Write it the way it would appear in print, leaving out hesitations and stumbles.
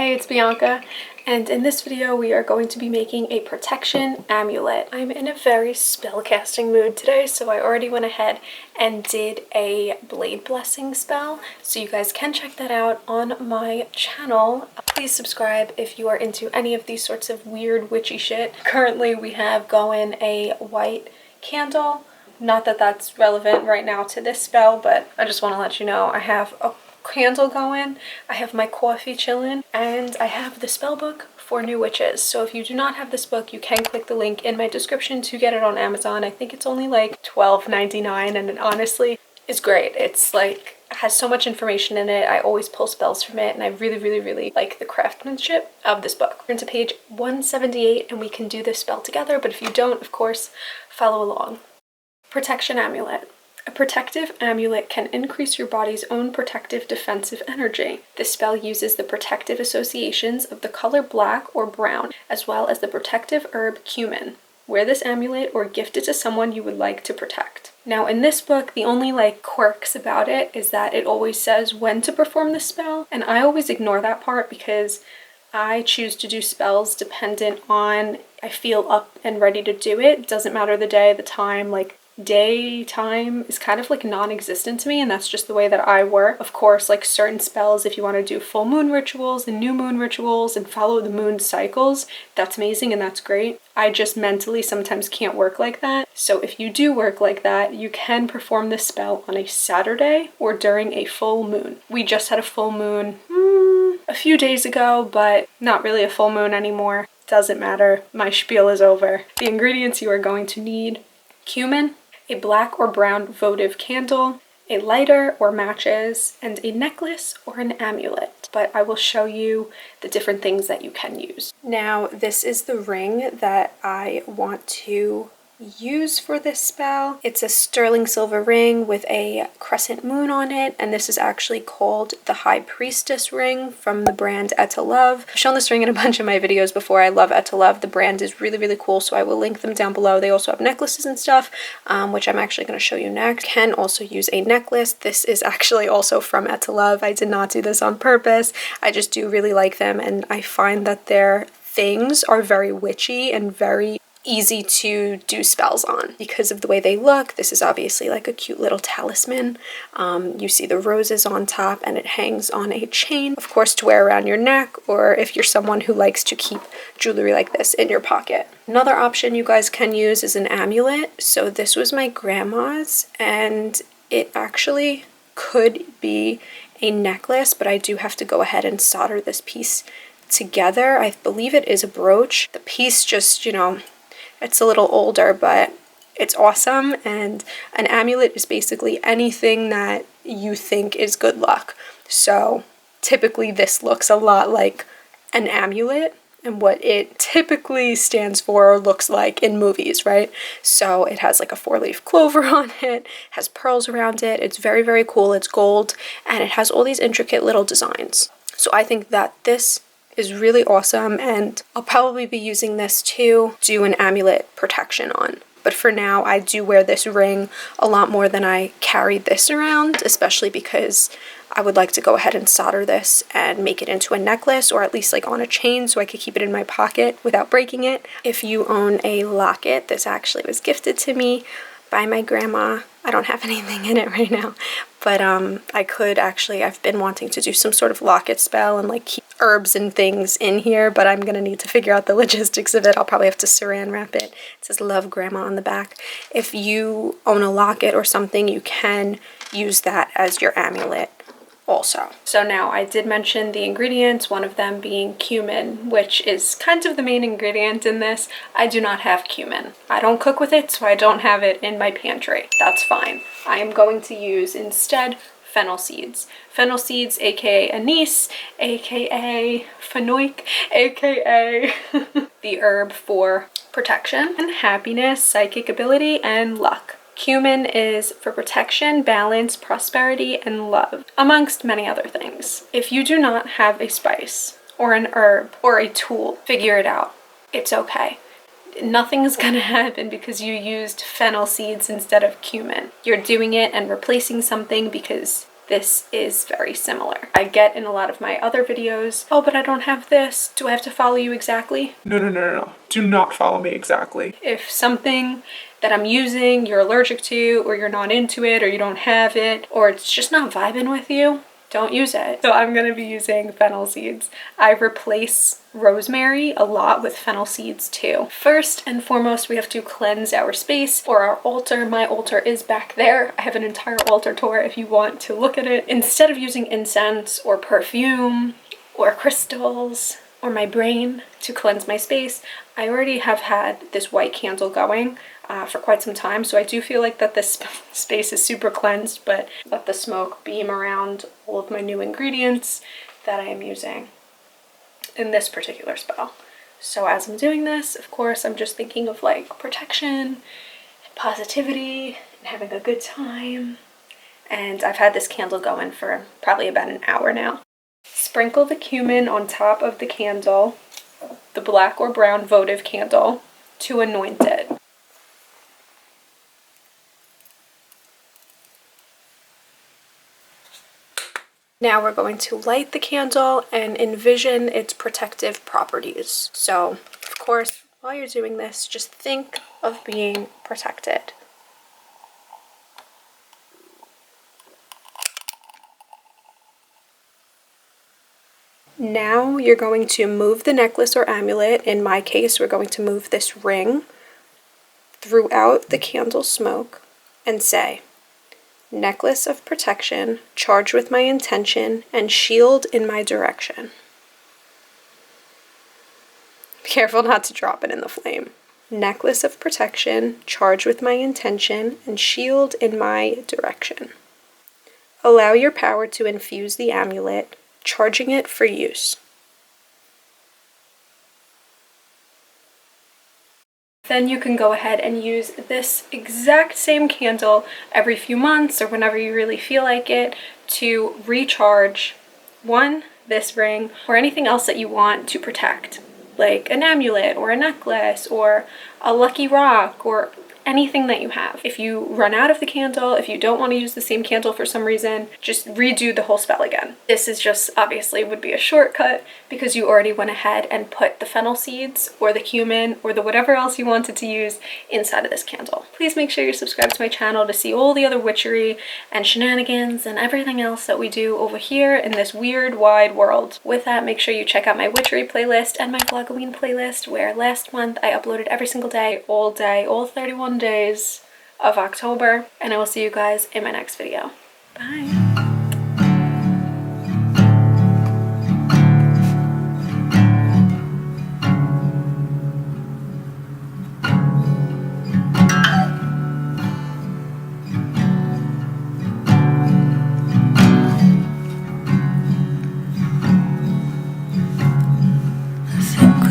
Hey, it's Bianca, and in this video we are going to be making a protection amulet. I'm in a very spellcasting mood today, so I already went ahead and did a blade blessing spell, so you guys can check that out on my channel. Please subscribe if you are into any of these sorts of weird witchy shit. Currently we have going a white candle. Not that that's relevant right now to this spell, but I just want to let you know I have a candle going, I have my coffee chilling, and I have the spell book for new witches. So if you do not have this book, you can click the link in my description to get it on Amazon. I think it's only like $12.99, and it honestly is great. It's like has so much information in it. I always pull spells from it, and I really like the craftsmanship of this book. We're into page 178 and we can do this spell together, but if you don't, of course, follow along. Protection amulet. A protective amulet can increase your body's own protective defensive energy. This spell uses the protective associations of the color black or brown, as well as the protective herb cumin. Wear this amulet or gift it to someone you would like to protect. Now in this book, the only quirks about it is that it always says when to perform the spell, and I always ignore that part because I choose to do spells dependent on I feel up and ready to do it. It doesn't matter the day, the time, daytime is kind of non-existent to me, and that's just the way that I work. Of course, certain spells, if you want to do full moon rituals and new moon rituals and follow the moon cycles, that's amazing and that's great. I just mentally sometimes can't work like that. So if you do work like that, you can perform this spell on a Saturday or during a full moon. We just had a full moon a few days ago, but not really a full moon anymore. Doesn't matter. My spiel is over. The ingredients you are going to need: cumin, a black or brown votive candle, a lighter or matches, and a necklace or an amulet. But I will show you the different things that you can use. Now, this is the ring that I want to use for this spell. It's a sterling silver ring with a crescent moon on it, and this is actually called the High Priestess ring from the brand To Love. I've shown this ring in a bunch of my videos before. I love To Love. The brand is really cool, so I will link them down below. They also have necklaces and stuff, which I'm actually going to show you next. You can also use a necklace. This is actually also from To Love. I did not do this on purpose. I just do really like them, and I find that their things are very witchy and very easy to do spells on because of the way they look. This is obviously a cute little talisman. You see the roses on top, and it hangs on a chain, of course, to wear around your neck, or if you're someone who likes to keep jewelry like this in your pocket. Another option you guys can use is an amulet. So this was my grandma's, and it actually could be a necklace, but I do have to go ahead and solder this piece together. I believe it is a brooch. The piece just, it's a little older, but it's awesome. And an amulet is basically anything that you think is good luck. So typically this looks a lot like an amulet and what it typically stands for or looks like in movies, right? So it has a 4-leaf clover on it, has pearls around it. It's very cool. It's gold, and it has all these intricate little designs. So I think that this is really awesome, and I'll probably be using this to do an amulet protection on. But for now, I do wear this ring a lot more than I carry this around, especially because I would like to go ahead and solder this and make it into a necklace, or at least on a chain, so I could keep it in my pocket without breaking it. If you own a locket, this actually was gifted to me by my grandma. I don't have anything in it right now, but I could actually, I've been wanting to do some sort of locket spell and keep herbs and things in here, but I'm gonna need to figure out the logistics of it. I'll probably have to saran wrap it. It says Love Grandma on the back. If you own a locket or something, you can use that as your amulet also. So now I did mention the ingredients, one of them being cumin, which is kind of the main ingredient in this. I do not have cumin. I don't cook with it, so I don't have it in my pantry. That's fine. I am going to use instead fennel seeds. Fennel seeds, aka anise, aka fenouil, aka the herb for protection and happiness, psychic ability, and luck. Cumin is for protection, balance, prosperity, and love, amongst many other things. If you do not have a spice or an herb or a tool, figure it out. It's okay. Nothing is gonna happen because you used fennel seeds instead of cumin. You're doing it and replacing something because this is very similar. I get in a lot of my other videos, oh, but I don't have this. Do I have to follow you exactly? No. Do not follow me exactly. If something that I'm using you're allergic to, or you're not into it, or you don't have it, or it's just not vibing with you, don't use it. So I'm gonna be using fennel seeds. I replace rosemary a lot with fennel seeds too. First and foremost, we have to cleanse our space or our altar. My altar is back there. I have an entire altar tour if you want to look at it. Instead of using incense or perfume or crystals or my brain to cleanse my space, I already have had this white candle going for quite some time, so I do feel like that this space is super cleansed, but let the smoke beam around all of my new ingredients that I am using in this particular spell. So as I'm doing this, of course, I'm just thinking of like protection and positivity and having a good time. And I've had this candle going for probably about an hour now. Sprinkle the cumin on top of the candle, the black or brown votive candle, to anoint it. Now we're going to light the candle and envision its protective properties. So, of course, while you're doing this, just think of being protected. Now you're going to move the necklace or amulet. In my case, we're going to move this ring throughout the candle smoke and say, necklace of protection, charged with my intention, and shield in my direction. Careful not to drop it in the flame. Necklace of protection, charged with my intention, and shield in my direction. Allow your power to infuse the amulet, charging it for use. Then you can go ahead and use this exact same candle every few months or whenever you really feel like it to recharge, one, this ring, or anything else that you want to protect, like an amulet or a necklace or a lucky rock or anything that you have. If you run out of the candle, if you don't want to use the same candle for some reason, just redo the whole spell again. This is just obviously would be a shortcut because you already went ahead and put the fennel seeds or the cumin or the whatever else you wanted to use inside of this candle. Please make sure you're subscribed to my channel to see all the other witchery and shenanigans and everything else that we do over here in this weird wide world. With that, make sure you check out my witchery playlist and my vlogoween playlist, where last month I uploaded every single day, all 31 days of October, and I will see you guys in my next video. Bye!